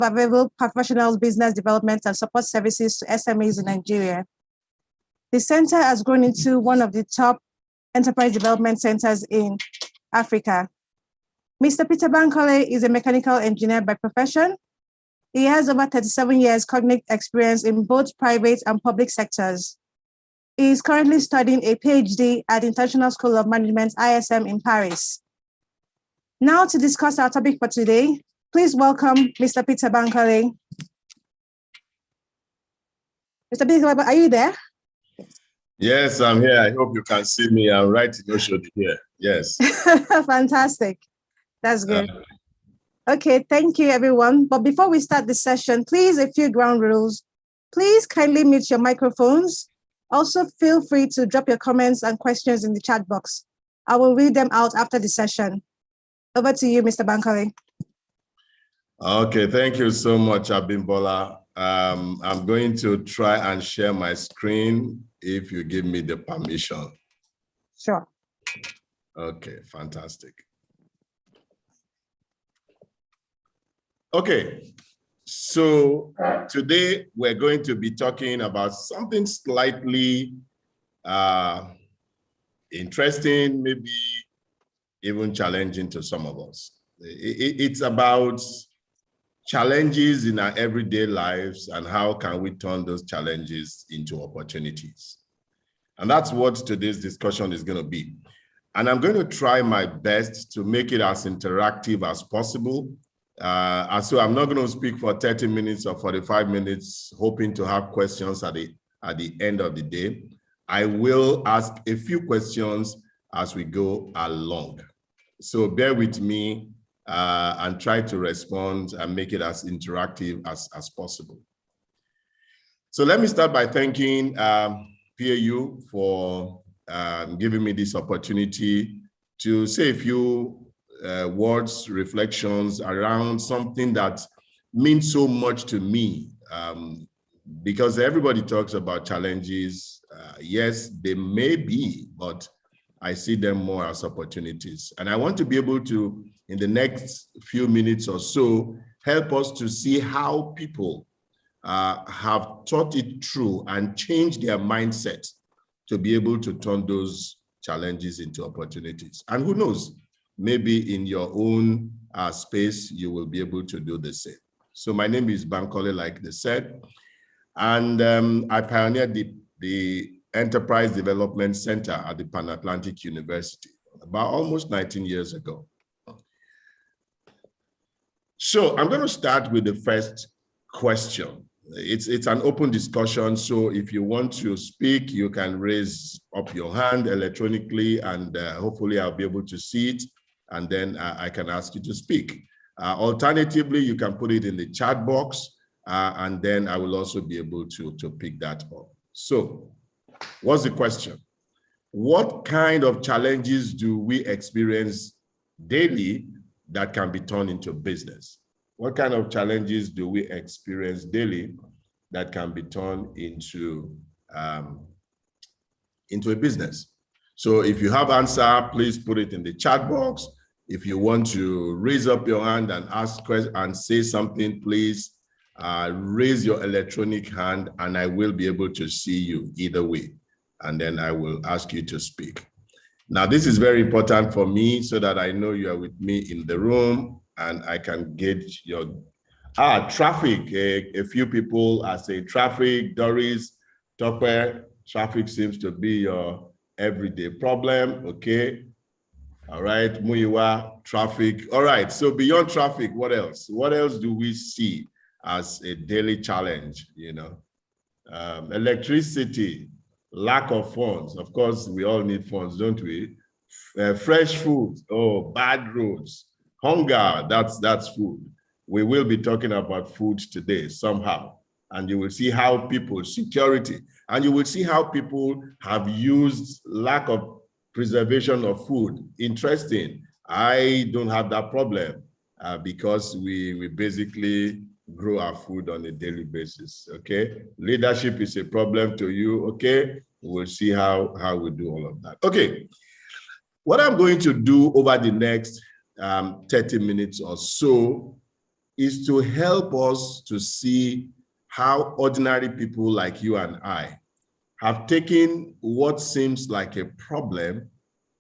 available professional business development and support services to SMEs in Nigeria. The center has grown into one of the top enterprise development centers in Africa. Mr. Peter Bamkole is a mechanical engineer by profession. He has over 37 years cognate experience in both private and public sectors. He is currently studying a PhD at the International School of Management, ISM, in Paris. Now to discuss our topic for today, please welcome Mr. Peter Bamkole. Mr. Peter, are you there? Yes, I'm here. I hope you can see me. I'm right in your shoulder here. Yes. Fantastic. That's good. Okay, thank you, everyone. But before we start the session, please, a few ground rules. Please kindly mute your microphones. Also, feel free to drop your comments and questions in the chat box. I will read them out after the session. Over to you, Mr. Bamkole. Okay, thank you so much, Abimbola. I'm going to try and share my screen if you give me the permission. Sure. Okay, fantastic. Okay, so today we're going to be talking about something slightly interesting, maybe even challenging to some of us. It's about challenges in our everyday lives and how can we turn those challenges into opportunities. And that's what today's discussion is going to be. And I'm going to try my best to make it as interactive as possible. And so I'm not going to speak for 30 minutes or 45 minutes, hoping to have questions at the end of the day. I will ask a few questions as we go along. So bear with me and try to respond and make it as interactive as possible. So let me start by thanking PAU for giving me this opportunity to say a few words, reflections around something that means so much to me, because everybody talks about challenges. Yes, they may be, but I see them more as opportunities. And I want to be able to, in the next few minutes or so, help us to see how people have thought it through and changed their mindset to be able to turn those challenges into opportunities. And who knows, maybe in your own space, you will be able to do the same. So my name is Bamkole, like they said, and I pioneered the Enterprise Development Center at the Pan-Atlantic University about almost 19 years ago. So I'm going to start with the first question. It's an open discussion, so if you want to speak, you can raise up your hand electronically, and hopefully I'll be able to see it, and then I can ask you to speak. Alternatively, you can put it in the chat box, and then I will also be able to pick that up. So, what's the question? What kind of challenges do we experience daily that can be turned into business? What kind of challenges do we experience daily that can be turned into a business? So if you have an answer, please put it in the chat box. If you want to raise up your hand and ask questions and say something, please raise your electronic hand and I will be able to see you either way. And then I will ask you to speak. Now, this is very important for me so that I know you are with me in the room and I can gauge your traffic. A few people are saying traffic. Doris, Topper, traffic seems to be your everyday problem. Okay. All right. Muyiwa, traffic. All right. So beyond traffic, what else? What else do we see as a daily challenge? You know, electricity, lack of funds. Of course, we all need funds, don't we? Fresh food. Oh, bad roads. Hunger, that's food. We will be talking about food today somehow. And you will see how people, security, and you will see how people have used lack of preservation of food. Interesting. I don't have that problem because we basically grow our food on a daily basis, okay? Leadership is a problem to you, okay? We'll see how we do all of that. Okay, what I'm going to do over the next 30 minutes or so is to help us to see how ordinary people like you and I have taken what seems like a problem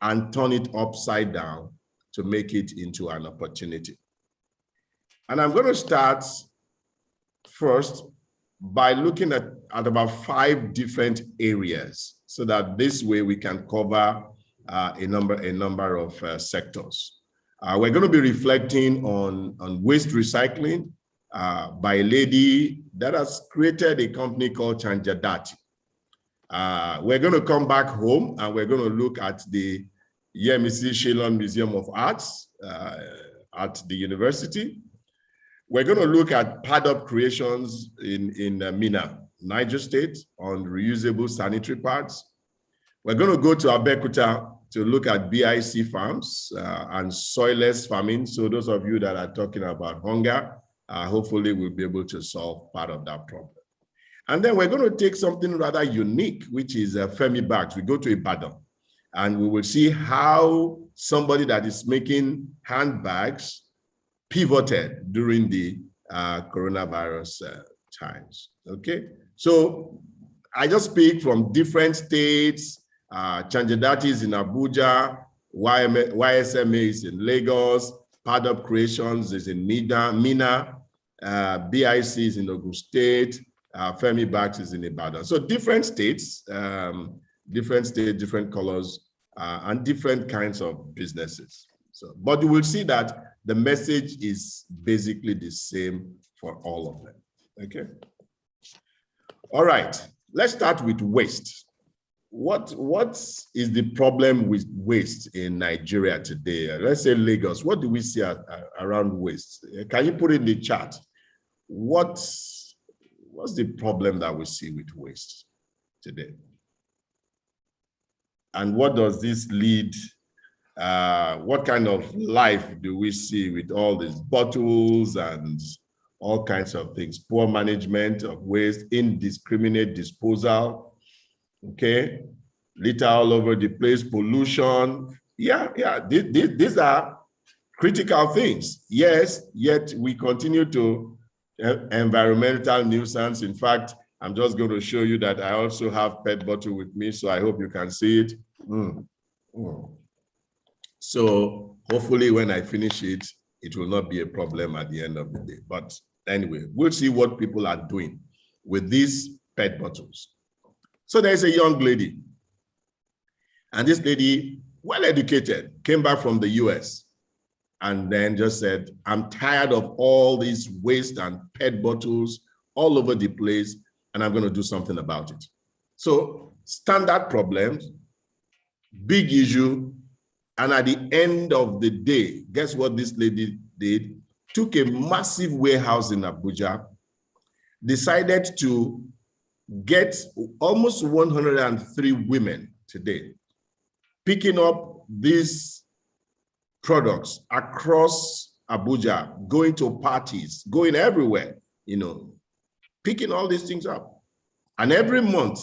and turn it upside down to make it into an opportunity. And I'm going to start first by looking at about 5 different areas so that this way we can cover a number of sectors. We're going to be reflecting on waste recycling by a lady that has created a company called Changemakers. We're going to come back home and we're going to look at the Yemesi Museum of Arts at the university. We're going to look at pad-up creations in Mina, Niger State, on reusable sanitary pads. We're going to go to Abeokuta to look at BIC farms and soilless farming. So those of you that are talking about hunger, hopefully we'll be able to solve part of that problem. And then we're going to take something rather unique, which is Femi bags. We go to Ibadan and we will see how somebody that is making handbags pivoted during the coronavirus times, okay? So I just speak from different states. Changemakers in Abuja, YSMA is in Lagos, Pad-Up Creations is in Mina, BIC is in Ogun State, Femi Bags is in Ibadan. So different states, different colors, and different kinds of businesses. So, but you will see that the message is basically the same for all of them, okay? All right, let's start with waste. What is the problem with waste in Nigeria today? Let's say Lagos, what do we see around waste? Can you put in the chat? What's the problem that we see with waste today? And what does this lead? What kind of life do we see with all these bottles and all kinds of things? Poor management of waste, indiscriminate disposal, okay? Litter all over the place, pollution. Yeah, these are critical things. Yes, yet we continue to environmental nuisance. In fact, I'm just going to show you that I also have PET bottle with me, so I hope you can see it. So hopefully when I finish it, it will not be a problem at the end of the day. But anyway, we'll see what people are doing with these PET bottles. So there's a young lady, and this lady, well-educated, came back from the US and then just said, I'm tired of all these waste and PET bottles all over the place, and I'm going to do something about it. So standard problems, big issue, and at the end of the day, guess what this lady did? Took a massive warehouse in Abuja, decided to get almost 103 women today, picking up these products across Abuja, going to parties, going everywhere, you know, picking all these things up. And every month,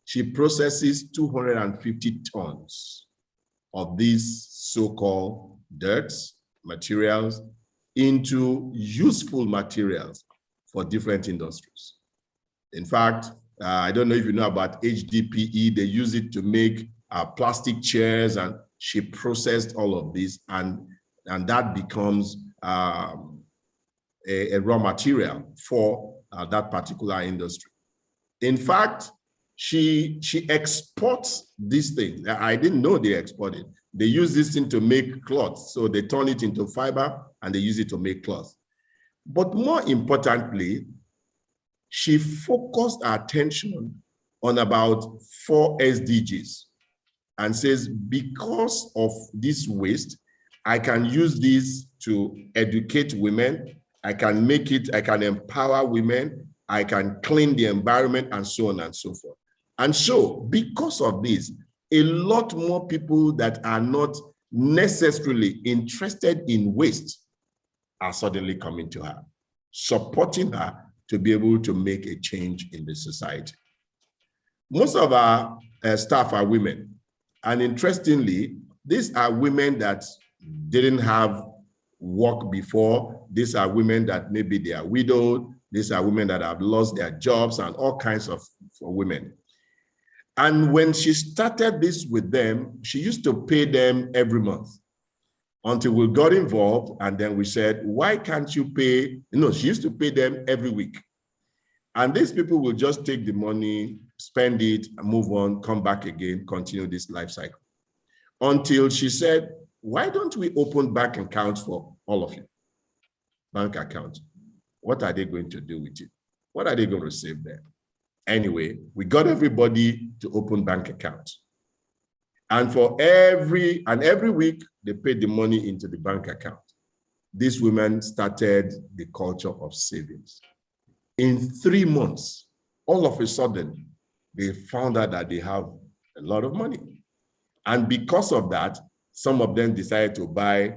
she processes 250 tons of these so-called dirts, materials, into useful materials for different industries. In fact, I don't know if you know about HDPE, they use it to make plastic chairs, and she processed all of this, and that becomes a raw material for that particular industry. In fact, she exports these things. I didn't know they exported. They use this thing to make cloth. So they turn it into fiber and they use it to make cloth. But more importantly, she focused her attention on about 4 SDGs and says, because of this waste, I can use this to educate women. I can make it, I can empower women. I can clean the environment, and so on and so forth. And so because of this, a lot more people that are not necessarily interested in waste are suddenly coming to her, supporting her to be able to make a change in the society. Most of our staff are women. And interestingly, these are women that didn't have work before. These are women that maybe they are widowed. These are women that have lost their jobs and all kinds of women. And when she started this with them, she used to pay them every month until we got involved. And then we said, why can't you pay? No, she used to pay them every week. And these people will just take the money, spend it, move on, come back again, continue this life cycle. Until she said, why don't we open bank accounts for all of you? Bank accounts. What are they going to do with it? What are they going to save there? Anyway, we got everybody to open bank accounts. And every week, they paid the money into the bank account. These women started the culture of savings. In 3 months, all of a sudden, they found out that they have a lot of money. And because of that, some of them decided to buy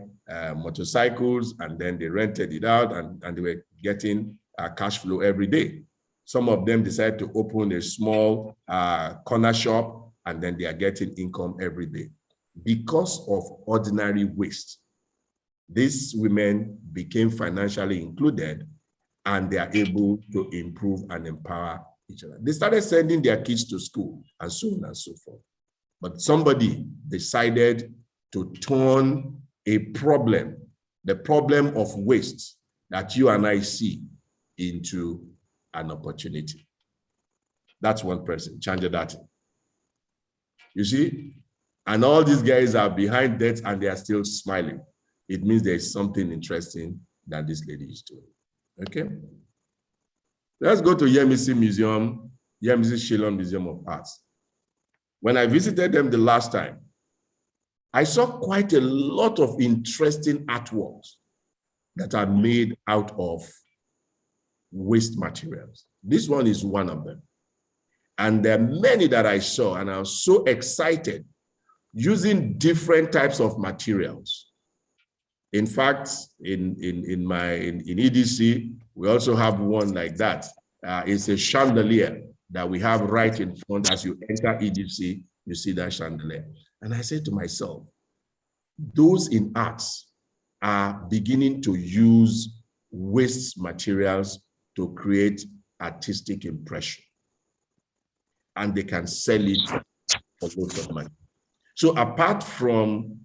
motorcycles, and then they rented it out, and they were getting cash flow every day. Some of them decided to open a small corner shop, and then they are getting income every day. Because of ordinary waste, these women became financially included, and they are able to improve and empower each other. They started sending their kids to school, and so on and so forth. But somebody decided to turn a problem, the problem of waste that you and I see, into an opportunity. That's one person, Changemakers. You see? And all these guys are behind that and they are still smiling. It means there's something interesting that this lady is doing. Okay? Let's go to Yemesi Museum, Yemesi Shillong Museum of Arts. When I visited them the last time, I saw quite a lot of interesting artworks that are made out of waste materials. This one is one of them. And there are many that I saw, and I was so excited using different types of materials. In fact, in EDC, we also have one like that. It's a chandelier that we have right in front. As you enter EDC, you see that chandelier. And I said to myself, those in arts are beginning to use waste materials to create artistic impression. And they can sell it for lots of money. So apart from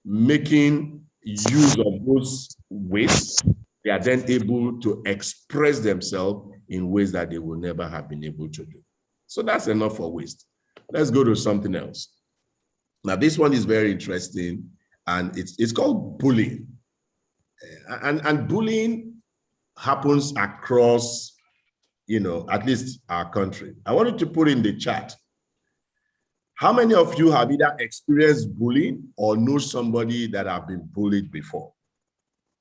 making use of those wastes, they are then able to express themselves in ways that they will never have been able to do. So that's enough for waste. Let's go to something else. Now, this one is very interesting, and it's called bullying. And bullying happens across, at least our country. I wanted to put in the chat, how many of you have either experienced bullying or know somebody that have been bullied before?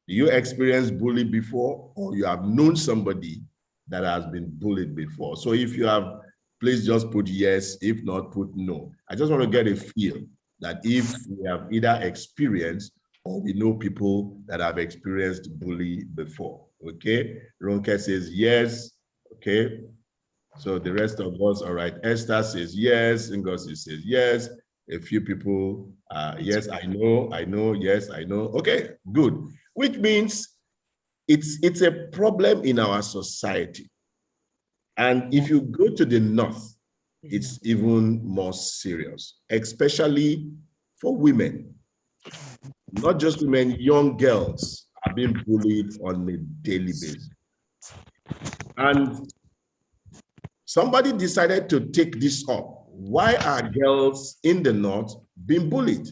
Do you experience bullying before, or you have known somebody that has been bullied before? So if you have, please just put yes. If not, put no. I just want to get a feel that if we have either experienced or we know people that have experienced bullying before. Okay, Ronke says yes. Okay, so the rest of us, all right. Esther says yes. Ngozi says yes. A few people, yes, I know, yes, I know. Okay, good. Which means it's a problem in our society. And if you go to the north, it's even more serious, especially for women. Not just women, young girls are being bullied on a daily basis. And somebody decided to take this up. Why are girls in the north being bullied?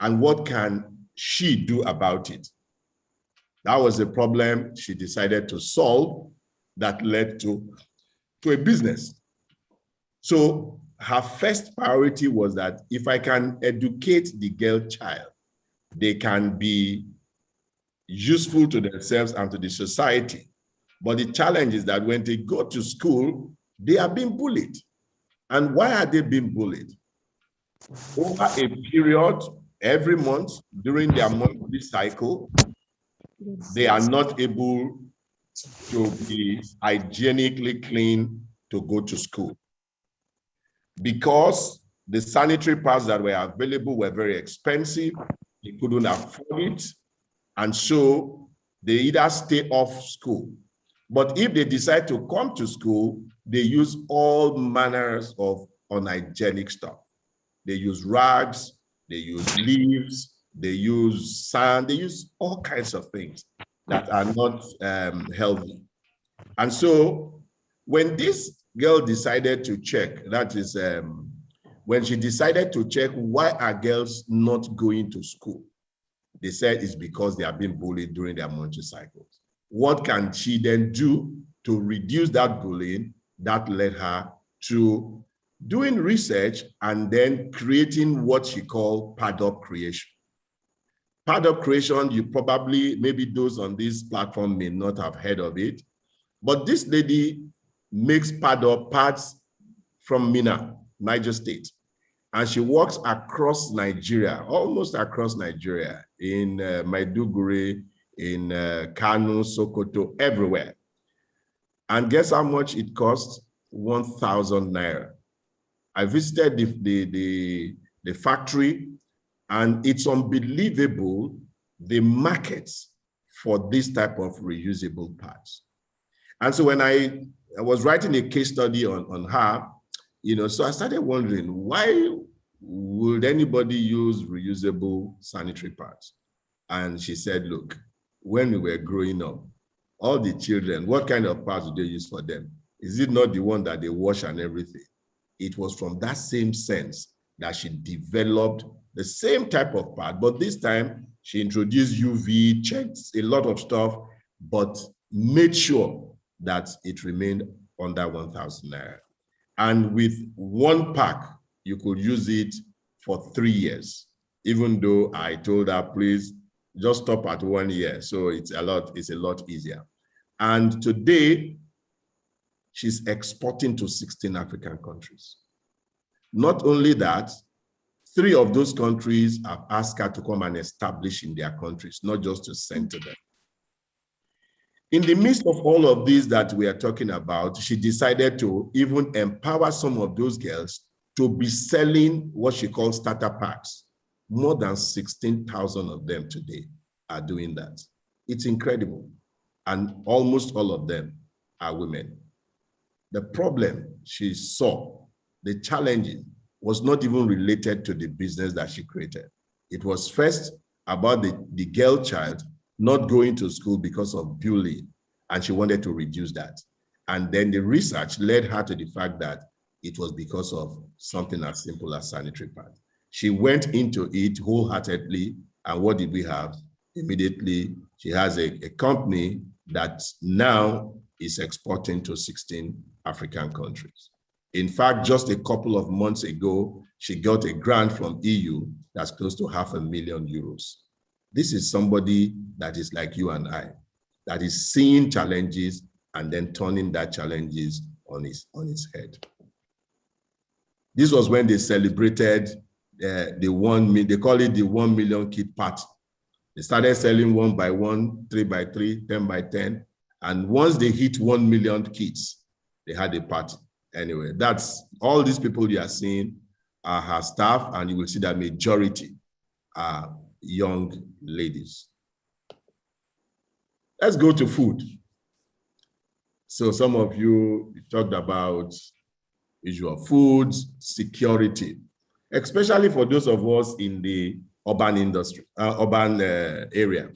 And what can she do about it? That was a problem she decided to solve that led to a business. So her first priority was that if I can educate the girl child, they can be useful to themselves and to the society. But the challenge is that when they go to school, they are being bullied. And why are they being bullied? Over a period, every month, during their monthly cycle, they are not able to be hygienically clean to go to school. Because the sanitary pads that were available were very expensive, they couldn't afford it. And so they either stay off school, but if they decide to come to school, they use all manners of unhygienic stuff. They use rags, they use leaves, they use sand, they use all kinds of things that are not healthy. And so when this girl decided to check, that is, when she decided to check why are girls not going to school, they said it's because they are being bullied during their monthly cycles. What can she then do to reduce that bullying? That led her to doing research and then creating what she called pad-up creation. Pad-up creation, you probably, maybe those on this platform may not have heard of it, but this lady makes pad-up pads from Minna, Niger State. And she walks across Nigeria, almost across Nigeria, in Maiduguri, in Kano, Sokoto, everywhere. And guess how much it costs? 1,000 naira. I visited the factory, and it's unbelievable the markets for this type of reusable parts. And so when I was writing a case study on her, so I started wondering, why would anybody use reusable sanitary pads? And she said, look, when we were growing up, all the children, what kind of pads do they use for them? Is it not the one that they wash and everything? It was from that same sense that she developed the same type of pad, but this time she introduced UV, checked a lot of stuff, but made sure that it remained under 1,000 naira. And with one pack, you could use it for 3 years, even though I told her, please just stop at 1 year. So it's a lot easier. And today, she's exporting to 16 African countries. Not only that, 3 of those countries have asked her to come and establish in their countries, not just to send to them. In the midst of all of this that we are talking about, she decided to even empower some of those girls to be selling what she calls starter packs. More than 16,000 of them today are doing that. It's incredible. And almost all of them are women. The problem she saw, the challenge, was not even related to the business that she created. It was first about the girl child not going to school because of bullying, and she wanted to reduce that. And then the research led her to the fact that it was because of something as simple as sanitary pads. She went into it wholeheartedly, and what did we have? Immediately, she has a company that now is exporting to 16 African countries. In fact, just a couple of months ago, she got a grant from EU that's close to €500,000. This is somebody that is like you and I, that is seeing challenges and then turning that challenges on its head. This was when they celebrated they call it the 1 million kit party. They started selling 1 by 1, 3 by 3, 10 by 10. And once they hit 1 million kits, they had a party. Anyway, that's all these people you are seeing are her staff, and you will see that majority are young ladies. Let's go to food. So some of you talked about issue of food security, especially for those of us in the urban industry, area.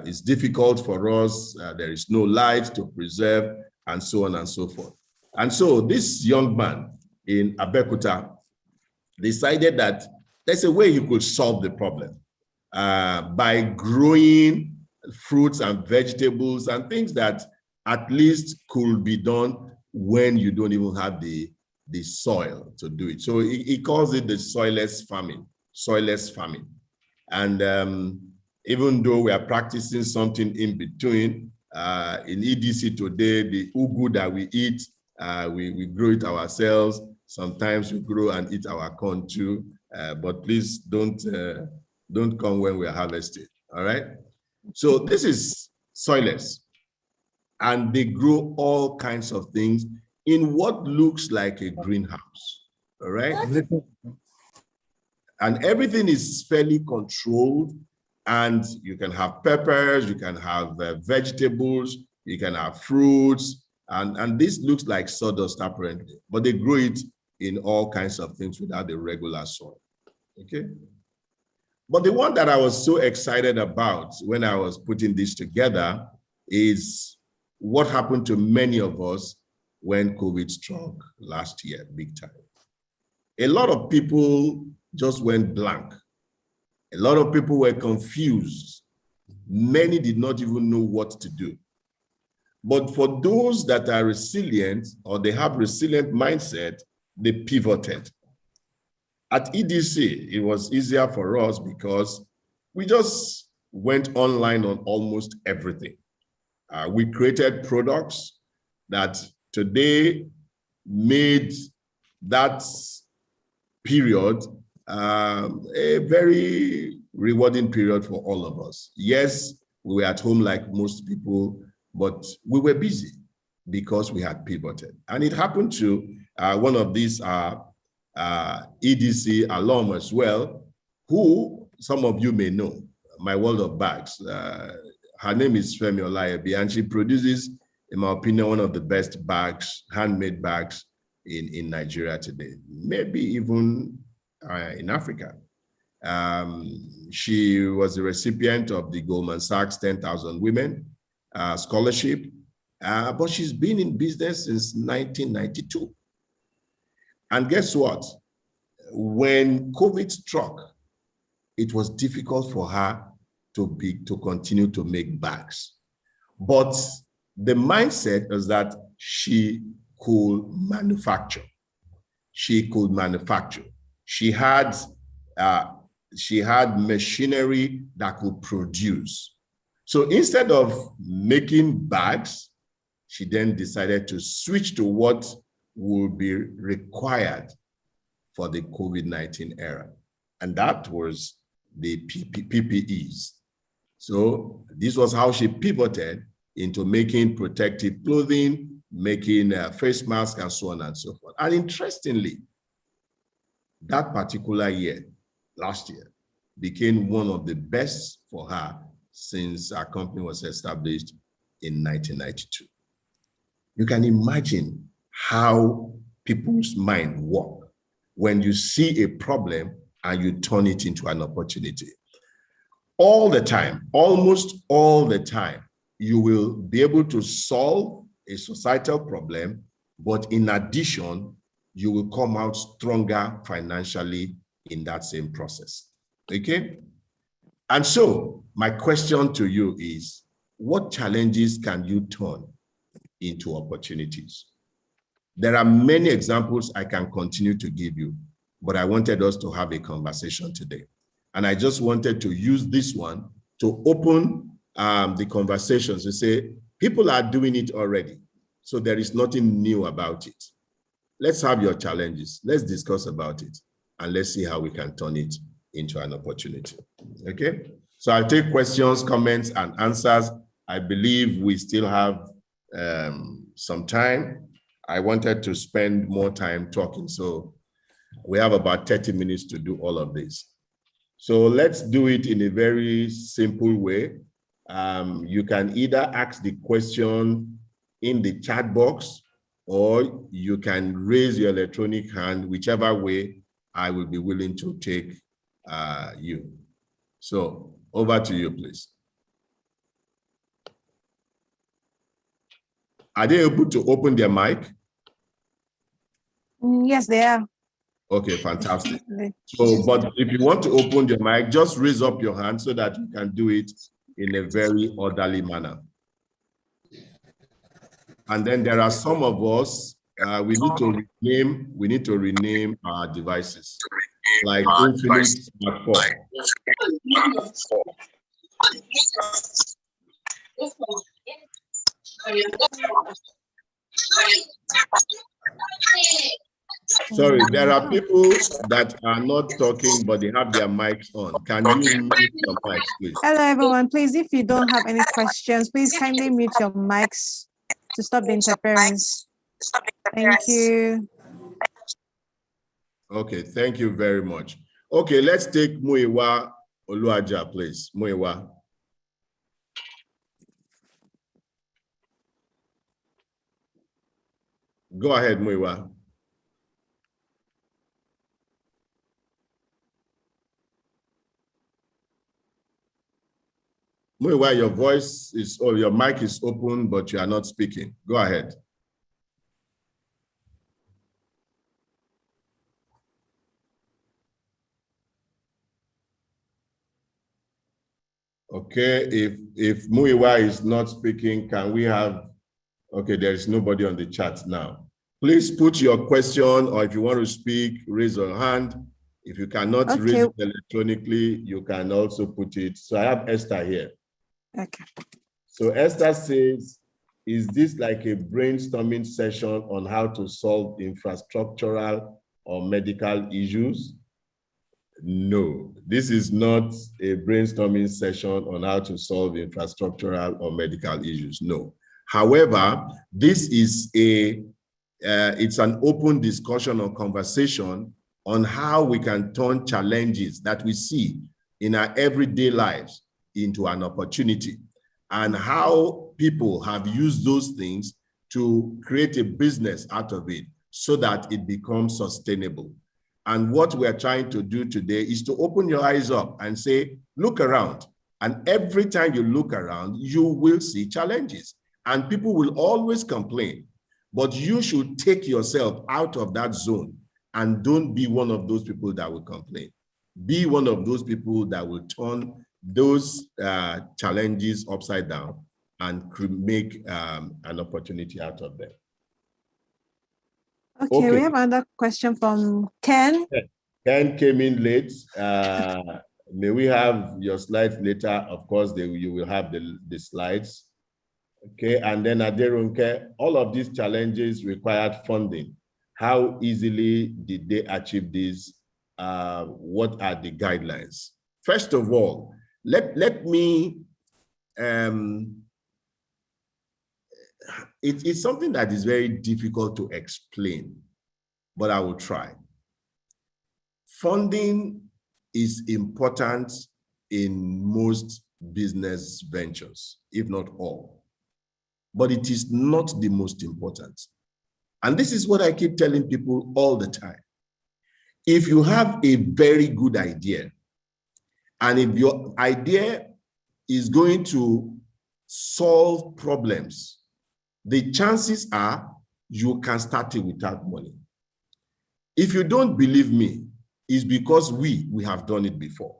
It's difficult for us. There is no light to preserve, and so on and so forth. And so this young man in Abeokuta decided that there's a way he could solve the problem by growing fruits and vegetables and things that at least could be done when you don't even have the soil to do it. So he calls it the soilless farming. And even though we are practicing something in between, in EDC today, the ugu that we eat, we grow it ourselves. Sometimes we grow and eat our corn too, but please don't come when we are harvesting, all right? So this is soilless, and they grow all kinds of things in what looks like a greenhouse, all right? And everything is fairly controlled. And you can have peppers, you can have vegetables, you can have fruits, and this looks like sawdust apparently, but they grow it in all kinds of things without the regular soil, okay? But the one that I was so excited about when I was putting this together is what happened to many of us when COVID struck last year, big time. A lot of people just went blank. A lot of people were confused. Many did not even know what to do. But for those that are resilient or they have resilient mindset, they pivoted. At EDC, it was easier for us because we just went online on almost everything. We created products that today made that period a very rewarding period for all of us. Yes, we were at home like most people, but we were busy because we had pivoted. And it happened to one of these EDC alum as well, who some of you may know, My World of Bags. Her name is Femi Olayebi, and she produces, in my opinion, one of the best bags, handmade bags in Nigeria today, maybe even in Africa. She was a recipient of the Goldman Sachs 10,000 Women Scholarship, but she's been in business since 1992. And guess what? When COVID struck, it was difficult for her to continue to make bags. But the mindset is that she could manufacture. She could manufacture. She had machinery that could produce. So instead of making bags, she then decided to switch to what would be required for the COVID-19 era. And that was the PPEs. So this was how she pivoted into making protective clothing, making face masks, and so on and so forth. And interestingly, that particular year, last year, became one of the best for her since our company was established in 1992. You can imagine how people's mind work when you see a problem and you turn it into an opportunity. All the time, almost all the time, you will be able to solve a societal problem, but in addition, you will come out stronger financially in that same process, okay? And so my question to you is, what challenges can you turn into opportunities? There are many examples I can continue to give you, but I wanted us to have a conversation today. And I just wanted to use this one to open the conversations and say, people are doing it already, so there is nothing new about it. Let's have your challenges. Let's discuss about it, and let's see how we can turn it into an opportunity, okay? So I'll take questions, comments, and answers. I believe we still have some time. I wanted to spend more time talking, so we have about 30 minutes to do all of this. So let's do it in a very simple way. You can either ask the question in the chat box, or you can raise your electronic hand, whichever way I will be willing to take you. So over to you, please. Are they able to open their mic? Yes, they are. Okay, fantastic. So, but if you want to open your mic, just raise up your hand so that you can do it in a very orderly manner. And then there are some of us, we need to rename our devices, like Infinite Smart 4. Sorry, there are people that are not talking, but they have their mics on. Can you mute your mics, please? Hello, everyone. Please, if you don't have any questions, please kindly mute your mics to stop the interference. Thank you. Okay, thank you very much. Okay, let's take Muiwa Oluaja, please. Muiwa. Go ahead, Muiwa. Muiwa, your voice is, or your mic is open, but you are not speaking. Go ahead. Okay, if Muiwa is not speaking, can we have, okay, there is nobody on the chat now. Please put your question, or if you want to speak, raise your hand. If you cannot raise it electronically, you can also put it. So I have Esther here. Okay. So Esther says, is this like a brainstorming session on how to solve infrastructural or medical issues? No, this is not a brainstorming session on how to solve infrastructural or medical issues. No. However, this is it's an open discussion or conversation on how we can turn challenges that we see in our everyday lives into an opportunity, and how people have used those things to create a business out of it so that it becomes sustainable. And what we're trying to do today is to open your eyes up and say, look around. And every time you look around, you will see challenges. And people will always complain. But you should take yourself out of that zone and don't be one of those people that will complain. Be one of those people that will turn those challenges upside down and make an opportunity out of them. Okay, we have another question from Ken. Ken came in late. May we have your slides later? Of course, you will have the slides. Okay, and then Aderunke, all of these challenges required funding. How easily did they achieve this? What are the guidelines? First of all, let me, it's something that is very difficult to explain, but I will try. Funding is important in most business ventures, if not all, but it is not the most important. And this is what I keep telling people all the time. If you have a very good idea, and if your idea is going to solve problems, the chances are you can start it without money. If you don't believe me, it's because we have done it before.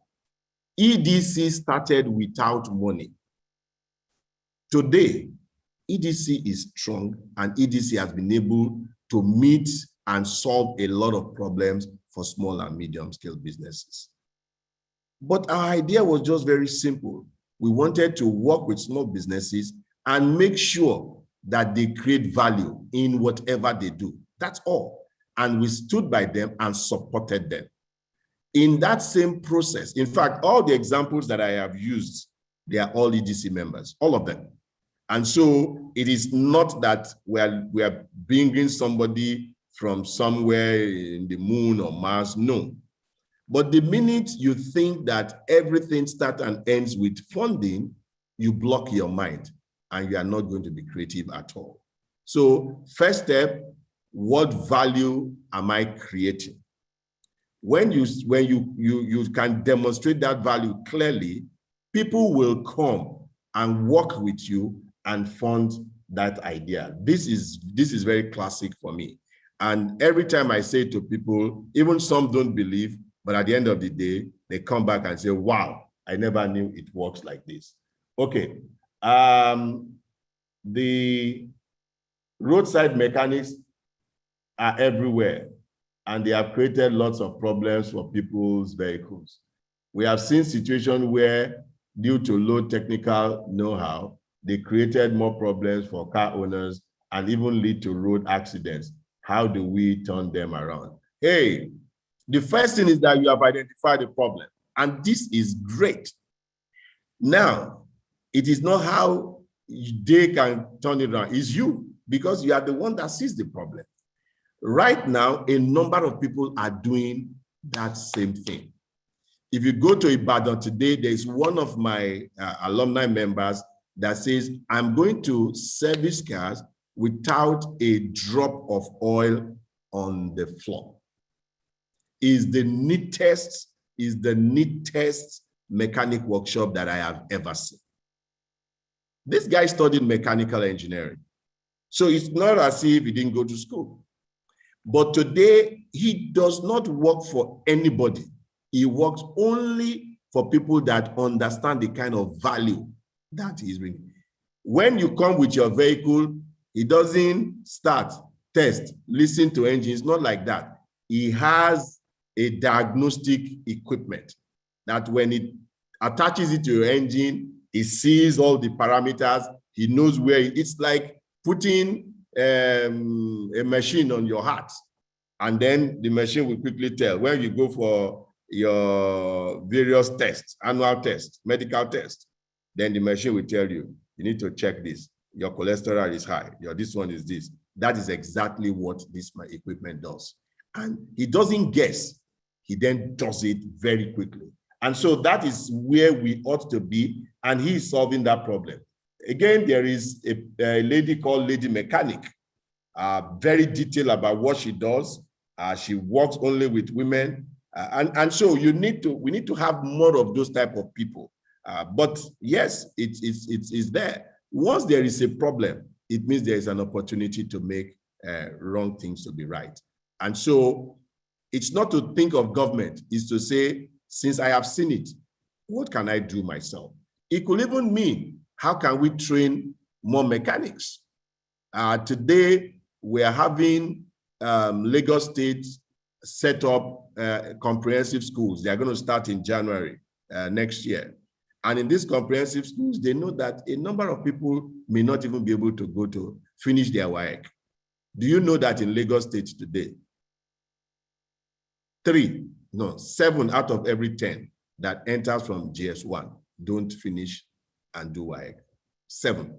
EDC started without money. Today, EDC is strong, and EDC has been able to meet and solve a lot of problems for small and medium-scale businesses. But our idea was just very simple. We wanted to work with small businesses and make sure that they create value in whatever they do. That's all. And we stood by them and supported them. In that same process, in fact, all the examples that I have used, they are all EDC members, all of them. And so it is not that we are bringing somebody from somewhere in the moon or Mars, no. But the minute you think that everything starts and ends with funding, you block your mind and you are not going to be creative at all. So first step, what value am I creating? When you can demonstrate that value clearly, people will come and work with you and fund that idea. This is very classic for me. And every time I say to people, even some don't believe, but at the end of the day, they come back and say, wow, I never knew it works like this. Okay. The roadside mechanics are everywhere, and they have created lots of problems for people's vehicles. We have seen situations where, due to low technical know-how, they created more problems for car owners and even lead to road accidents. How do we turn them around? Hey, the first thing is that you have identified the problem, and this is great. Now, it is not how they can turn it around, it's you, because you are the one that sees the problem. Right now, a number of people are doing that same thing. If you go to Ibadan today, there's one of my alumni members that says, I'm going to service cars without a drop of oil on the floor. Is the neatest mechanic workshop that I have ever seen. This guy studied mechanical engineering. So it's not as if he didn't go to school. But today, he does not work for anybody. He works only for people that understand the kind of value that he's bringing. When you come with your vehicle, he doesn't start, test, listen to engines, not like that. He has a diagnostic equipment that when it attaches it to your engine, he sees all the parameters, he knows where it's like putting a machine on your heart, and then the machine will quickly tell when you go for your various tests, annual tests, medical tests, then the machine will tell you, you need to check this. Your cholesterol is high. This one is this. That is exactly what this equipment does. And he doesn't guess. He then does it very quickly. And so that is where we ought to be. And he is solving that problem. Again, there is a lady called Lady Mechanic, very detailed about what she does. She works only with women. And so we need to have more of those type of people. But yes, it's there. Once there is a problem, it means there is an opportunity to make wrong things to be right. And so it's not to think of government, it's to say, since I have seen it, what can I do myself? It could even mean, how can we train more mechanics? Today, we are having Lagos State set up comprehensive schools. They are going to start in January next year. And in these comprehensive schools, they know that a number of people may not even be able to go to finish their WAEC. Do you know that in Lagos State today, 7 out of every 10 that enters from GS1 don't finish and do WAEC? 7.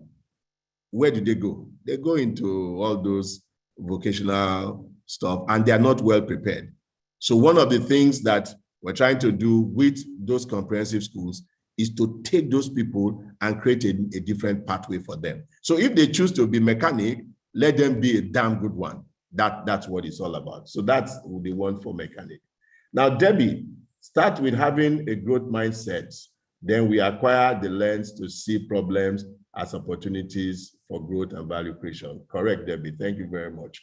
Where do they go? They go into all those vocational stuff, and they are not well prepared. So one of the things that we're trying to do with those comprehensive schools is to take those people and create a different pathway for them. So if they choose to be mechanic, let them be a damn good one. That's what it's all about. So that's the one for mechanic. Now, Debbie, start with having a growth mindset. Then we acquire the lens to see problems as opportunities for growth and value creation. Correct, Debbie. Thank you very much.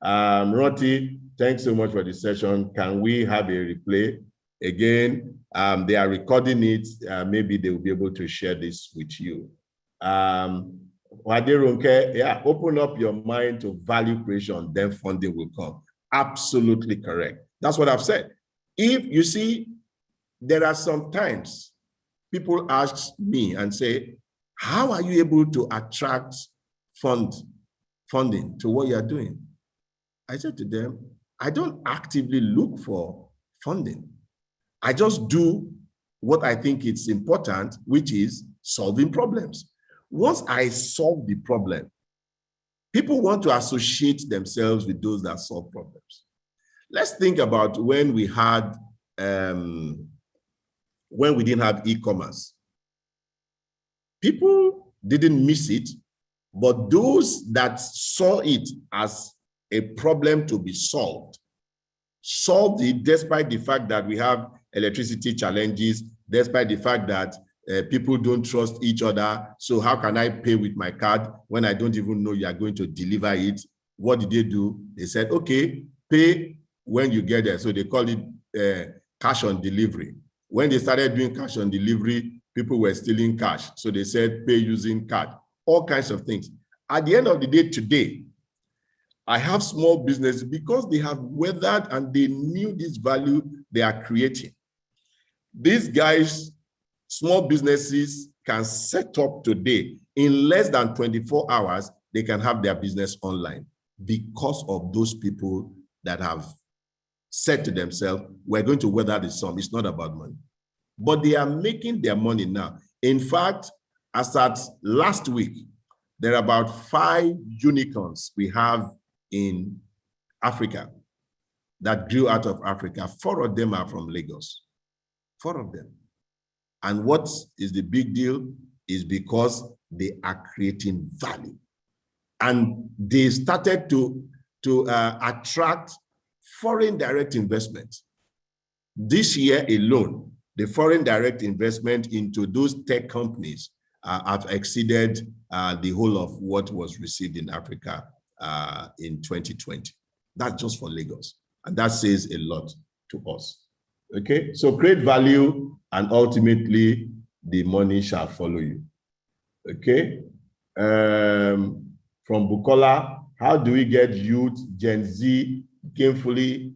Roti, thanks so much for the session. Can we have a replay? Again, they are recording it. Maybe they will be able to share this with you. Waderunke, yeah, open up your mind to value creation, then funding will come. Absolutely correct. That's what I've said. If you see, there are some times people ask me and say, how are you able to attract funding to what you're doing? I said to them, I don't actively look for funding. I just do what I think is important, which is solving problems. Once I solve the problem, people want to associate themselves with those that solve problems. Let's think about when we had, when we didn't have e-commerce. People didn't miss it, but those that saw it as a problem to be solved it despite the fact that we have electricity challenges, despite the fact that people don't trust each other. So how can I pay with my card when I don't even know you are going to deliver it? What did they do? They said, okay, pay when you get there. So they call it cash on delivery. When they started doing cash on delivery, people were stealing cash. So they said, pay using card, all kinds of things. At the end of the day today, I have small businesses because they have weathered and they knew this value they are creating. These guys, small businesses can set up today in less than 24 hours, they can have their business online because of those people that have said to themselves, we're going to weather the storm. It's not about money. But they are making their money now. In fact, as at last week, there are about 5 unicorns we have in Africa that grew out of Africa. 4 of them are from Lagos. 4 of them. And what is the big deal is because they are creating value. And they started to attract foreign direct investment. This year alone, the foreign direct investment into those tech companies have exceeded the whole of what was received in Africa in 2020. That's just for Lagos. And that says a lot to us. Okay, so create value and ultimately the money shall follow you. Okay, from Bukola, how do we get youth, Gen Z, gainfully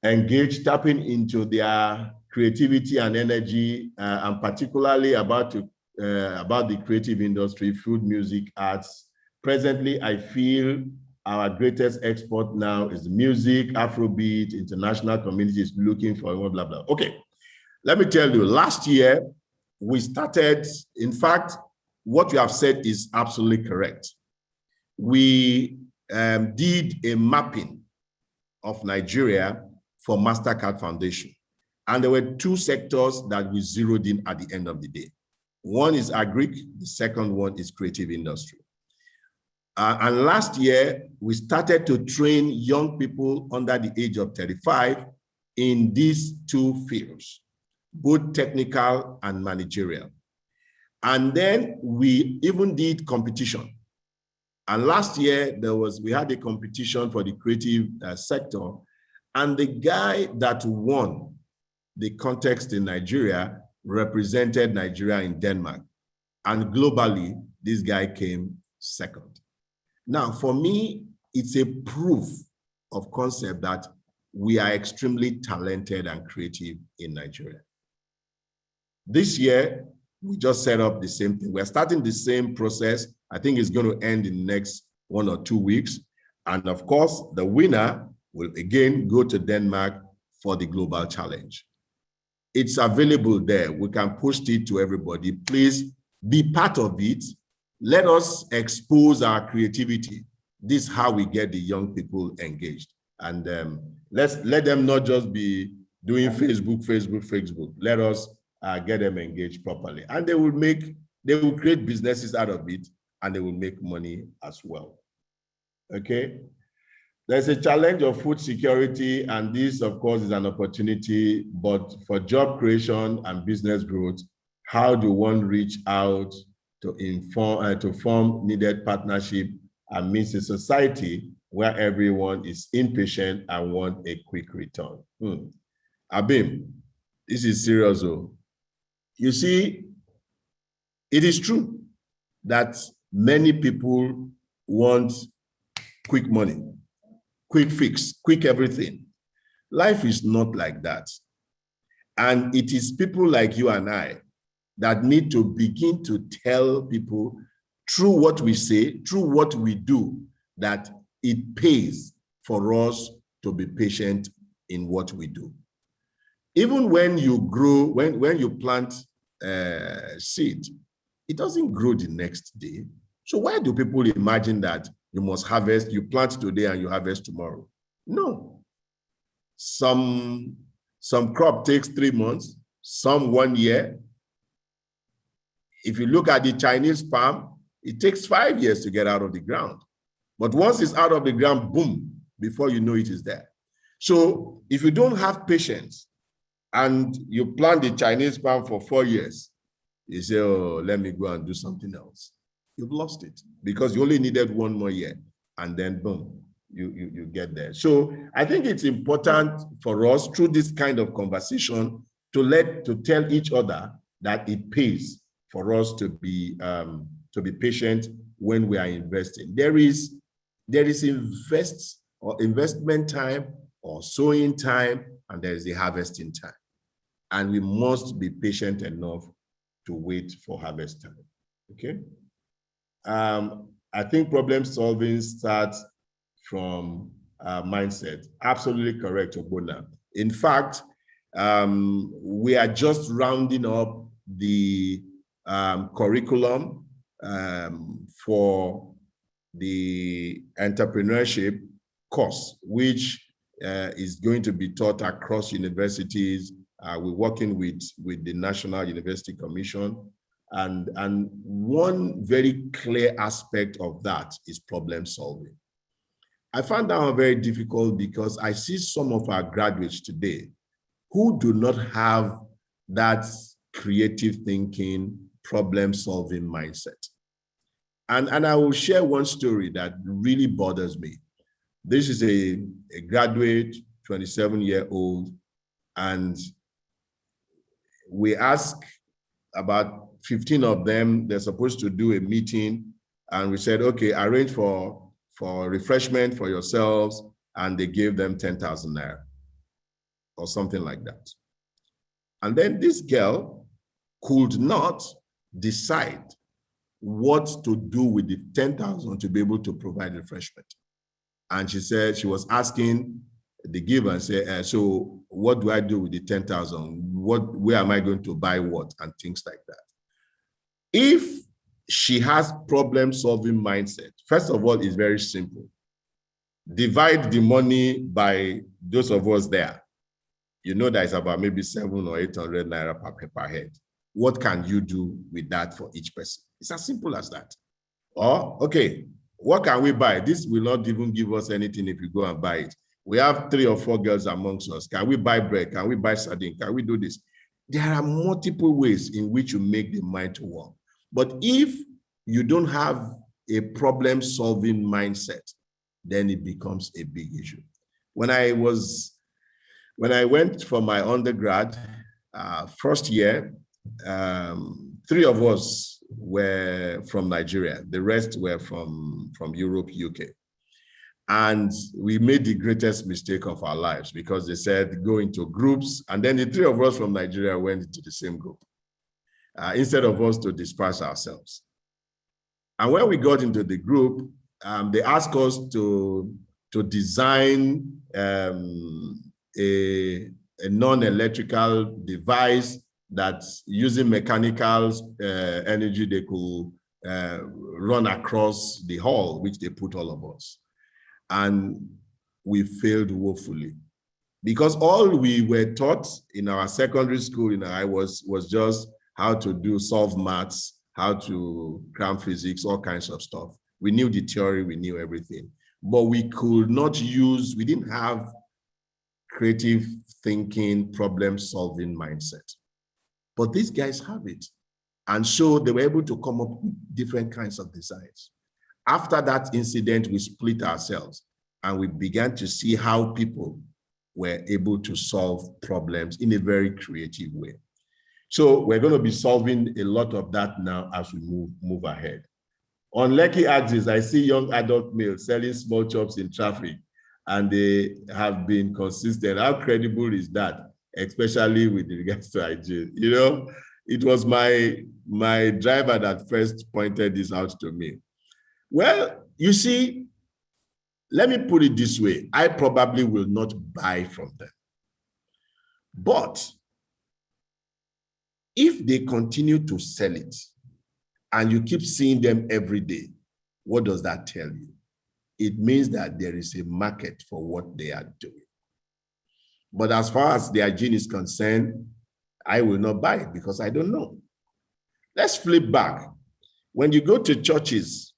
engaged, tapping into their creativity and energy, and particularly about the creative industry, food, music, arts. Presently, I feel our greatest export now is music, Afrobeat, international community is looking for blah, blah, blah. Okay, let me tell you, last year, we started, in fact, what you have said is absolutely correct. We did a mapping of Nigeria for MasterCard Foundation. And there were 2 sectors that we zeroed in at the end of the day. One is agric, the second one is creative industry. And last year, we started to train young people under the age of 35 in these 2 fields, both technical and managerial. And then we even did competition. And last year, we had a competition for the creative sector. And the guy that won the contest in Nigeria represented Nigeria in Denmark. And globally, this guy came second. Now, for me, it's a proof of concept that we are extremely talented and creative in Nigeria. This year, we just set up the same thing. We're starting the same process. I think it's going to end in the next 1 or 2 weeks. And of course, the winner will again go to Denmark for the global challenge. It's available there. We can post it to everybody. Please be part of it. Let us expose our creativity. This is how we get the young people engaged. And let them not just be doing Facebook. Let us get them engaged properly. And they will create businesses out of it, and they will make money as well. Okay? There's a challenge of food security, and this, of course, is an opportunity, but for job creation and business growth, how do one reach out to form needed partnership amidst a society where everyone is impatient and want a quick return? Abim, this is serious, though. You see, it is true that many people want quick money, quick fix, quick everything. Life is not like that. And it is people like you and I that need to begin to tell people through what we say, through what we do, that it pays for us to be patient in what we do. Even when you grow, when you plant seed, it doesn't grow the next day. So why do people imagine that you must harvest, you plant today and you harvest tomorrow? No. Some crop takes 3 months, some 1 year. If you look at the Chinese palm, it takes 5 years to get out of the ground. But once it's out of the ground, boom, before you know it is there. So if you don't have patience and you plant the Chinese palm for 4 years, you say, oh, let me go and do something else. You've lost it because you only needed 1 more year, and then boom, you get there. So I think it's important for us through this kind of conversation to tell each other that it pays for us to be patient when we are investing. There is investment time or sowing time, and there is the harvesting time. And we must be patient enough to wait for harvest time. Okay? I think problem solving starts from mindset. Absolutely correct, Ogbonna. In fact, we are just rounding up the curriculum for the entrepreneurship course, which is going to be taught across universities We're working with the National University Commission. And one very clear aspect of that is problem solving. I found that one very difficult because I see some of our graduates today who do not have that creative thinking, problem solving mindset. And I will share one story that really bothers me. This is a graduate, 27-year-old, and we ask about 15 of them, they're supposed to do a meeting, and we said, okay, arrange for refreshment for yourselves, and they gave them 10,000 naira or something like that. And then this girl could not decide what to do with the 10,000 to be able to provide refreshment. And she said, she was asking the giver and say, so what do I do with the 10,000? Where am I going to buy what? And things like that. If she has problem solving mindset, first of all, it's very simple. Divide the money by those of us there. You know that it's about maybe 700 or 800 naira per head. What can you do with that for each person? It's as simple as that. Or, okay, what can we buy? This will not even give us anything if we go and buy it. We have 3 or 4 girls amongst us. Can we buy bread? Can we buy sardine? Can we do this? There are multiple ways in which you make the mind to work. But if you don't have a problem-solving mindset, then it becomes a big issue. When I went for my undergrad, first year, 3 of us were from Nigeria. The rest were from Europe, UK. And we made the greatest mistake of our lives because they said go into groups, and then the 3 of us from Nigeria went into the same group instead of us to disperse ourselves. And when we got into the group, they asked us to design a non-electrical device that's using mechanical energy they could run across the hall, which they put all of us. And we failed woefully because all we were taught in our secondary school was just how to solve maths, how to cram physics, all kinds of stuff. We knew the theory, we knew everything, but we didn't have creative thinking, problem solving mindset. But these guys have it. And so they were able to come up with different kinds of designs. After that incident, we split ourselves and we began to see how people were able to solve problems in a very creative way. So we're going to be solving a lot of that now as we move ahead. On Lekki axis, I see young adult males selling small chops in traffic, and they have been consistent. How credible is that, especially with regards to hygiene? You know, it was my driver that first pointed this out to me. Well, you see, let me put it this way. I probably will not buy from them. But if they continue to sell it and you keep seeing them every day, what does that tell you? It means that there is a market for what they are doing. But as far as the hygiene is concerned, I will not buy it because I don't know. Let's flip back. When you go to churches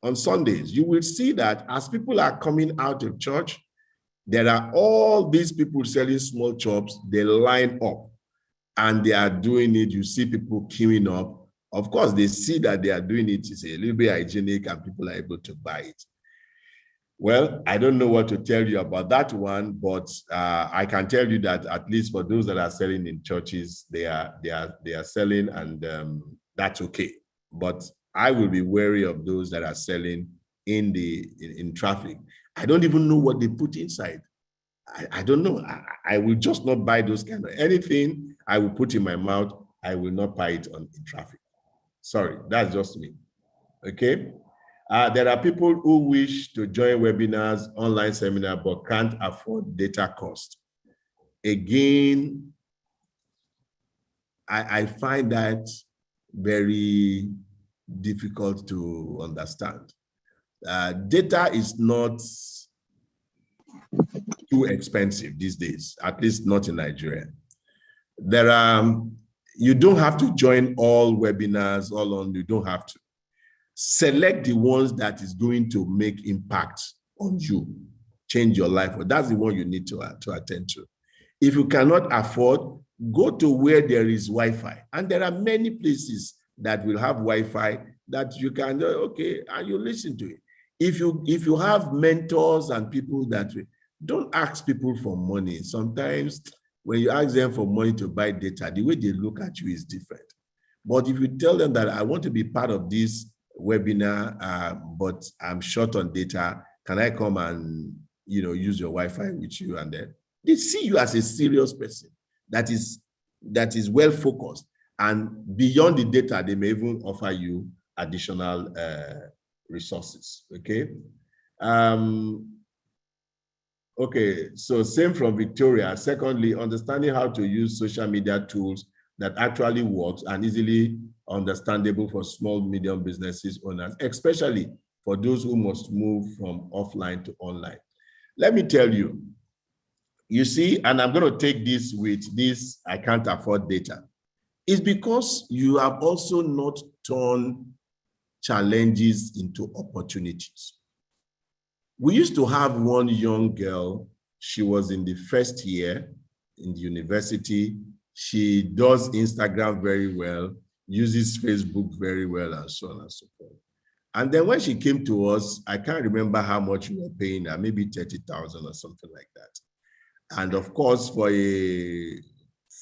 on Sundays, you will see that as people are coming out of church, there are all these people selling small chops. They line up and they are doing it. You see people queuing up. Of course, they see that they are doing it. It's a little bit hygienic and people are able to buy it. Well, I don't know what to tell you about that one, but I can tell you that at least for those that are selling in churches, they are selling, and that's okay. But I will be wary of those that are selling in traffic. I don't even know what they put inside. I don't know. I will just not buy those kind of anything I will put in my mouth. I will not buy it in traffic. Sorry, that's just me. Okay. There are people who wish to join webinars, online seminar, but can't afford data cost. Again, I find that very difficult to understand. Data is not too expensive these days, at least not in Nigeria. There are, you don't have to join all webinars, you don't have to. Select the ones that is going to make impact on you, change your life. Well, that's the one you need to attend to. If you cannot afford, go to where there is Wi-Fi. And there are many places that will have Wi-Fi that you can, okay, and you listen to it. If you have mentors and people that, don't ask people for money. Sometimes when you ask them for money to buy data, the way they look at you is different. But if you tell them that I want to be part of this webinar, but I'm short on data, can I come and use your Wi-Fi with you? And then they see you as a serious person that is well focused, and beyond the data, they may even offer you additional resources. Okay. Okay, so same from Victoria. Secondly, understanding how to use social media tools that actually works and easily understandable for small, medium businesses owners, especially for those who must move from offline to online. Let me tell you, you see, and I'm going to take this with this, I can't afford data. It's because you have also not turned challenges into opportunities. We used to have one young girl. She was in the first year in the university. She does Instagram very well, uses Facebook very well, and so on and so forth. And then when she came to us, I can't remember how much we were paying her, maybe 30,000 or something like that. And of course, for a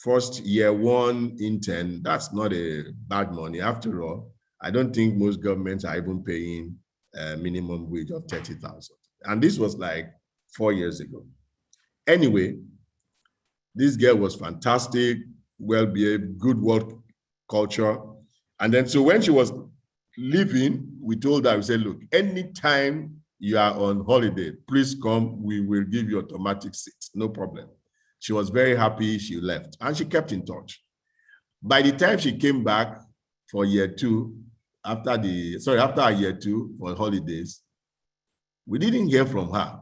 first year one intern, that's not a bad money. After all, I don't think most governments are even paying a minimum wage of 30,000. And this was like 4 years ago. Anyway, this girl was fantastic, well-behaved, good work culture. And then, so when she was leaving, we told her, we said, look, anytime you are on holiday, please come, we will give you automatic seats, no problem. She was very happy, she left, and she kept in touch. By the time she came back for year two, after year two for holidays, we didn't hear from her.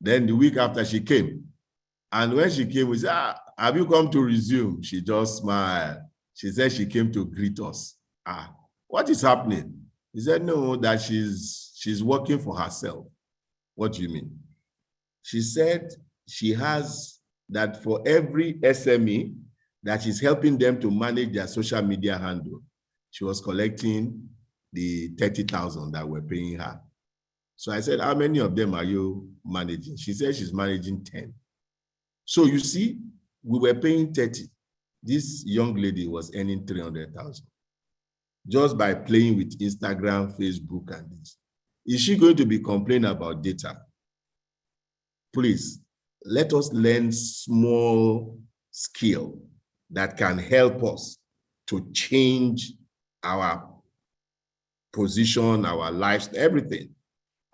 Then the week after she came, and when she came, we said, have you come to resume? She just smiled. She said she came to greet us. What is happening? He said, no, that she's working for herself. What do you mean? She said she has that for every SME that she's helping them to manage their social media handle, she was collecting the 30,000 that we're paying her. So I said, how many of them are you managing? She said she's managing 10. So you see, we were paying 30. This young lady was earning 300,000 just by playing with Instagram, Facebook, and this. Is she going to be complaining about data? Please, let us learn small skill that can help us to change our position, our lives, everything.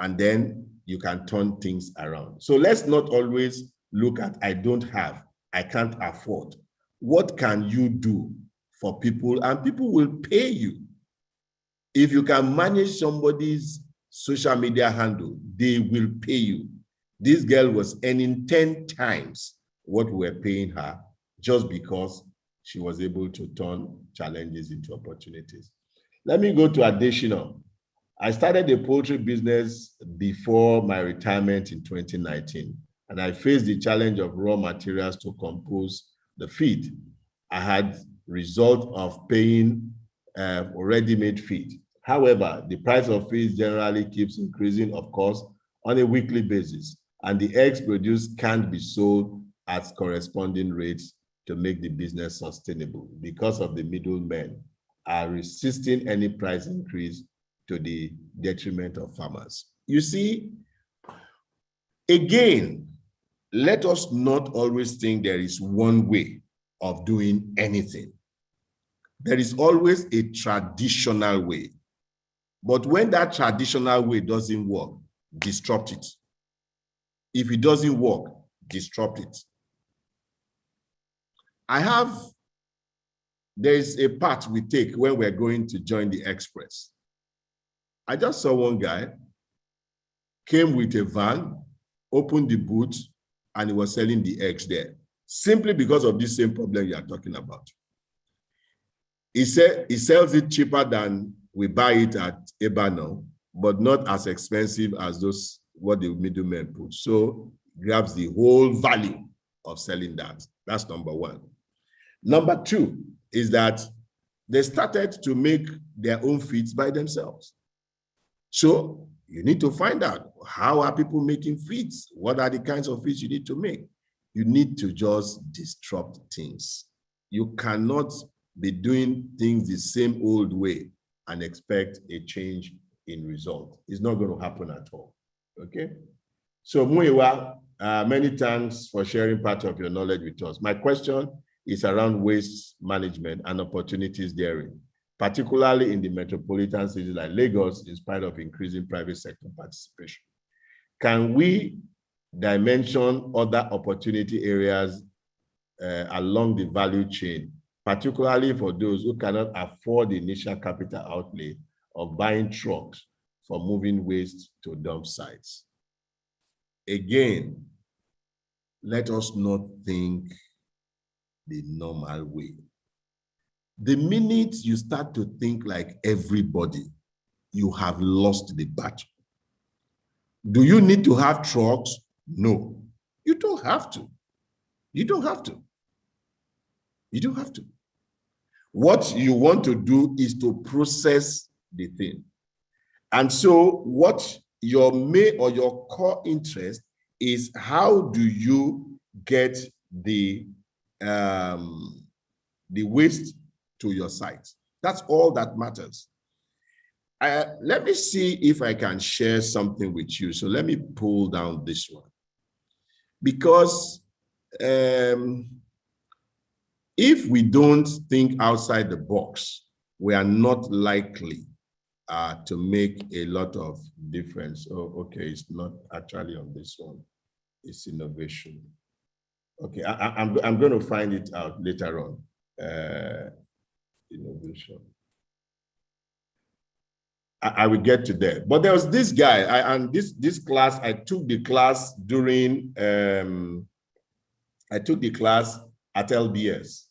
And then you can turn things around. So let's not always look at, I don't have, I can't afford. What can you do for people? And people will pay you. If you can manage somebody's social media handle, they will pay you. This girl was earning 10 times what we were paying her just because she was able to turn challenges into opportunities. Let me go to additional. I started a poultry business before my retirement in 2019, and I faced the challenge of raw materials to compose the feed. I had result of paying already made feed. However, the price of feed generally keeps increasing, of course, on a weekly basis, and the eggs produced can't be sold at corresponding rates to make the business sustainable because of the middlemen are resisting any price increase to the detriment of farmers. You see, again, let us not always think there is one way of doing anything. There is always a traditional way. But when that traditional way doesn't work, disrupt it. If it doesn't work, disrupt it. There's a path we take when we're going to join the express. I just saw one guy, came with a van, opened the boot, and he was selling the eggs there. simply because of this same problem you are talking about. He sells it cheaper than we buy it at Ebano, but not as expensive as those what the middlemen put. So grabs the whole value of selling that. That's number one. Number two is that they started to make their own feeds by themselves. So you need to find out, how are people making feeds? What are the kinds of feeds you need to make? You need to just disrupt things. You cannot be doing things the same old way and expect a change in result. It's not going to happen at all. Okay? So Muyiwa, many thanks for sharing part of your knowledge with us. My question is around waste management and opportunities therein, particularly in the metropolitan cities like Lagos, in spite of increasing private sector participation. Can we dimension other opportunity areas along the value chain, particularly for those who cannot afford the initial capital outlay of buying trucks for moving waste to dump sites? Again, let us not think the normal way. The minute you start to think like everybody, you have lost the battle. Do you need to have trucks? No, you don't have to. You don't have to. You don't have to. What you want to do is to process the thing. And so what your main or your core interest is, how do you get the waste to your site? That's all that matters. Let me see if I can share something with you. So let me pull down this one. Because if we don't think outside the box, we are not likely to make a lot of difference. Oh, okay, it's not actually on this one. It's innovation. Okay, I'm going to find it out later on. Innovation. I will get to that. But there was this guy, and this class, I took the class during, I took the class at LBS.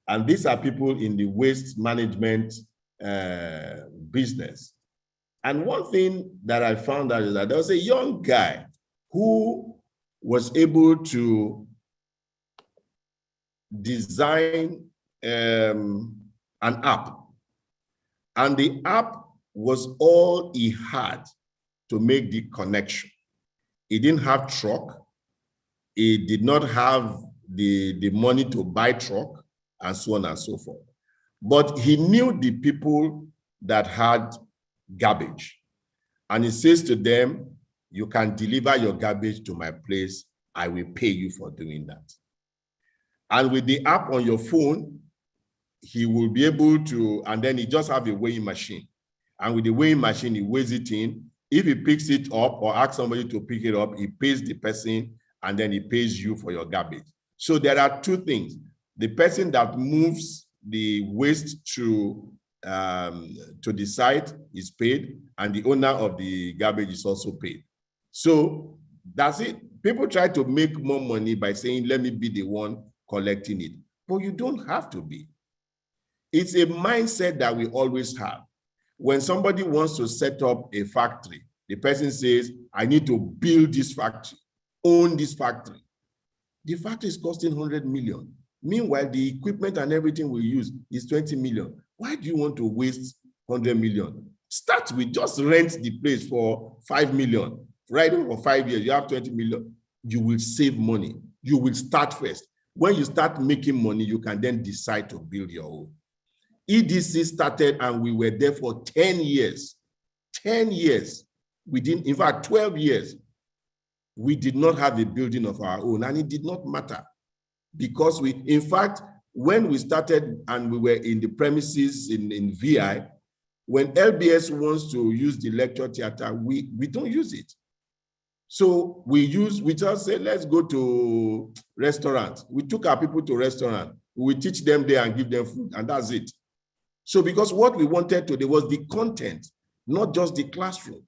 And these are people in the waste management business. And one thing that I found out is that there was a young guy who was able to design an app. And the app was all he had to make the connection. He didn't have truck. He did not have the money to buy truck, and so on and so forth. But he knew the people that had garbage. And he says to them, you can deliver your garbage to my place. I will pay you for doing that. And with the app on your phone, he will be able to, and then he just have a weighing machine. And with the weighing machine, he weighs it in. If he picks it up or asks somebody to pick it up, he pays the person, and then he pays you for your garbage. So there are two things. The person that moves the waste to the site is paid, and the owner of the garbage is also paid. So that's it. People try to make more money by saying, let me be the one collecting it. But you don't have to be. It's a mindset that we always have. When somebody wants to set up a factory, the person says, I need to build this factory, own this factory. The factory is costing 100 million. Meanwhile, the equipment and everything we use is 20 million. Why do you want to waste 100 million? Start with just rent the place for 5 million, right? For 5 years, you have 20 million. You will save money. You will start first. When you start making money, you can then decide to build your own. EDC started and we were there for 10 years. 10 years. We didn't, in fact, 12 years. We did not have a building of our own, and it did not matter. Because we, in fact, when we started and we were in the premises in VI, when LBS wants to use the lecture theater, we don't use it. So we just say, let's go to restaurants. We took our people to restaurant. We teach them there and give them food, and that's it. So because what we wanted today was the content, not just the classroom.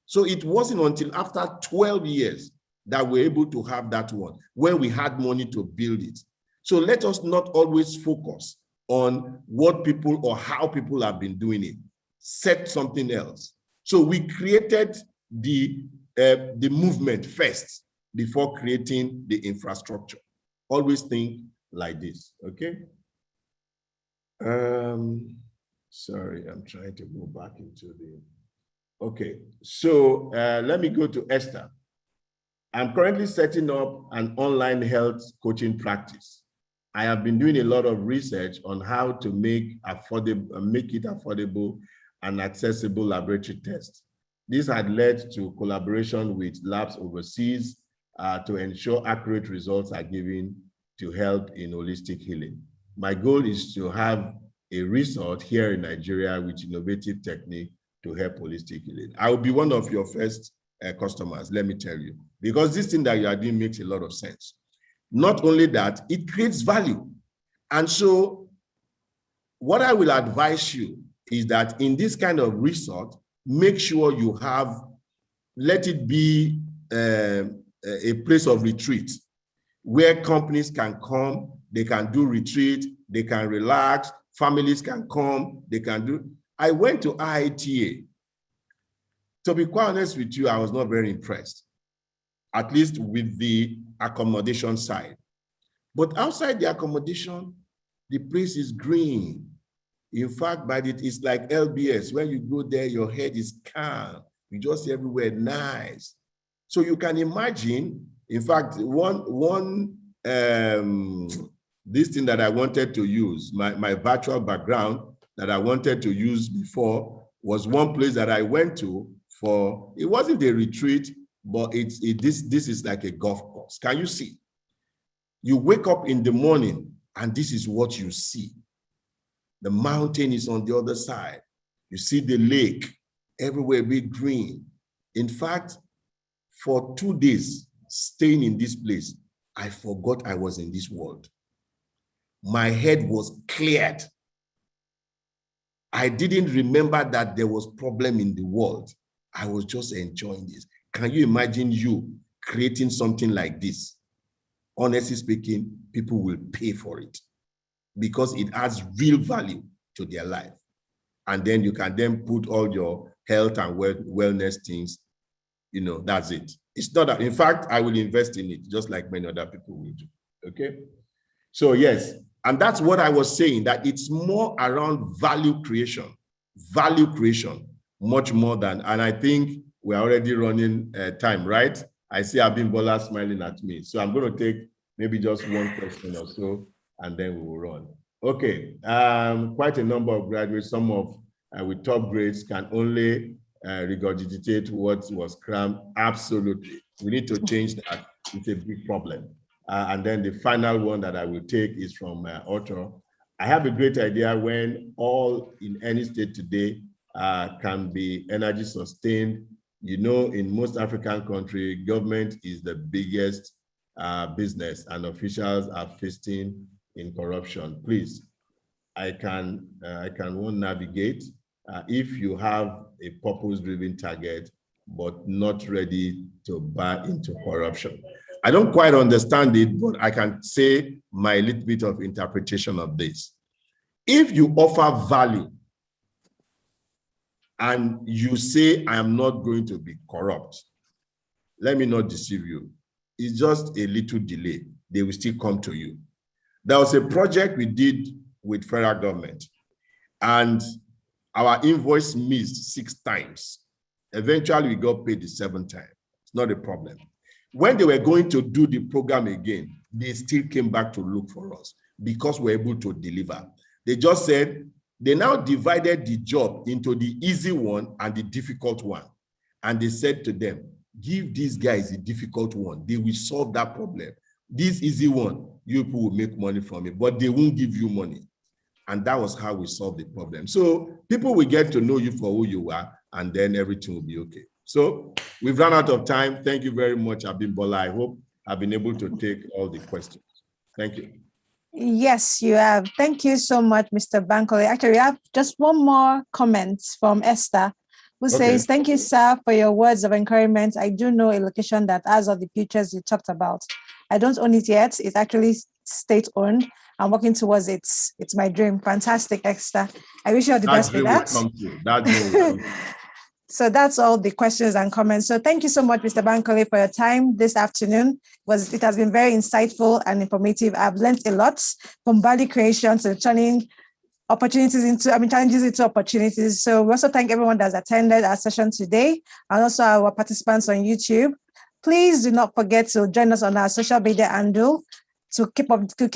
So it wasn't until after 12 years that we're able to have that one when we had money to build it. So let us not always focus on what people or how people have been doing it. Set something else. So we created the movement first before creating the infrastructure. Always think like this, okay? Sorry, I'm trying to go back into the, okay. So let me go to Esther. I'm currently setting up an online health coaching practice. I have been doing a lot of research on how to make it affordable and accessible laboratory tests. This had led to collaboration with labs overseas to ensure accurate results are given to help in holistic healing. My goal is to have a resort here in Nigeria with innovative technique to help holistic healing. I will be one of your first customers, let me tell you, because this thing that you are doing makes a lot of sense. Not only that, it creates value. And so what I will advise you is that in this kind of resort, make sure you have, let it be a place of retreat where companies can come, they can do retreat, they can relax, families can come, they can do. I went to IITA. To be quite honest with you, I was not very impressed, at least with the accommodation side. But outside the accommodation, the place is green. In fact, but it is like LBS. When you go there, your head is calm. You just see everywhere nice. So you can imagine, in fact, this thing that I wanted to use, my virtual background that I wanted to use before was one place that I went to for, it wasn't a retreat, but this is like a golf course. Can you see? You wake up in the morning and this is what you see. The mountain is on the other side. You see the lake, everywhere big green. In fact, for 2 days staying in this place, I forgot I was in this world. My head was cleared. I didn't remember that there was problem in the world. I was just enjoying this. Can you imagine you creating something like this? Honestly speaking, people will pay for it because it adds real value to their life. And then you can then put all your health and wellness things, you know, that's it. It's not that, in fact, I will invest in it just like many other people will do, okay? So yes, and that's what I was saying, that it's more around value creation, much more than, and I think we're already running time, right? I see Abimbola smiling at me. So I'm going to take maybe just one question or so, and then we will run. Okay, quite a number of graduates, some of with top grades can only regurgitate what was crammed. Absolutely. We need to change that. It's a big problem. And then the final one that I will take is from Otto. I have a great idea when all in any state today can be energy sustained. You know, in most African countries, government is the biggest business and officials are feasting in corruption. Please, I can won't navigate if you have a purpose-driven target, but not ready to buy into corruption. I don't quite understand it, but I can say my little bit of interpretation of this. If you offer value and you say, I am not going to be corrupt, let me not deceive you. It's just a little delay. They will still come to you. There was a project we did with federal government, and our invoice missed 6 times. Eventually, we got paid the 7th time. It's not a problem. When they were going to do the program again, they still came back to look for us because we're able to deliver. They just said, they now divided the job into the easy one and the difficult one. And they said to them, give these guys the difficult one. They will solve that problem. This easy one, you people will make money from it, but they won't give you money. And that was how we solved the problem. So people will get to know you for who you are, and then everything will be okay. So we've run out of time. Thank you very much, Abimbola. I hope I've been able to take all the questions. Thank you. Yes, you have. Thank you so much, Mr. Bamkole. Actually, we have just one more comment from Esther. who Okay. says, thank you, sir, for your words of encouragement. I do know a location that has all the features you talked about. I don't own it yet. It's actually state-owned. I'm working towards it. It's my dream. Fantastic, Esther. I wish you all the best with that. That dream will come true. So that's all the questions and comments. So thank you so much, Mr. Bamkole, for your time this afternoon. It has been very insightful and informative. I've learned a lot from value creation to turning challenges into opportunities. So we also thank everyone that's attended our session today and also our participants on YouTube. Please do not forget to join us on our social media handle to keep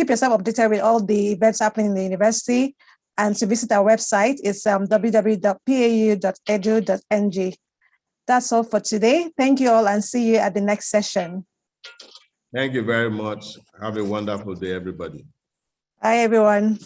yourself updated with all the events happening in the university, and to visit our website. It's www.pau.edu.ng. That's all for today. Thank you all and see you at the next session. Thank you very much. Have a wonderful day, everybody. Bye, everyone.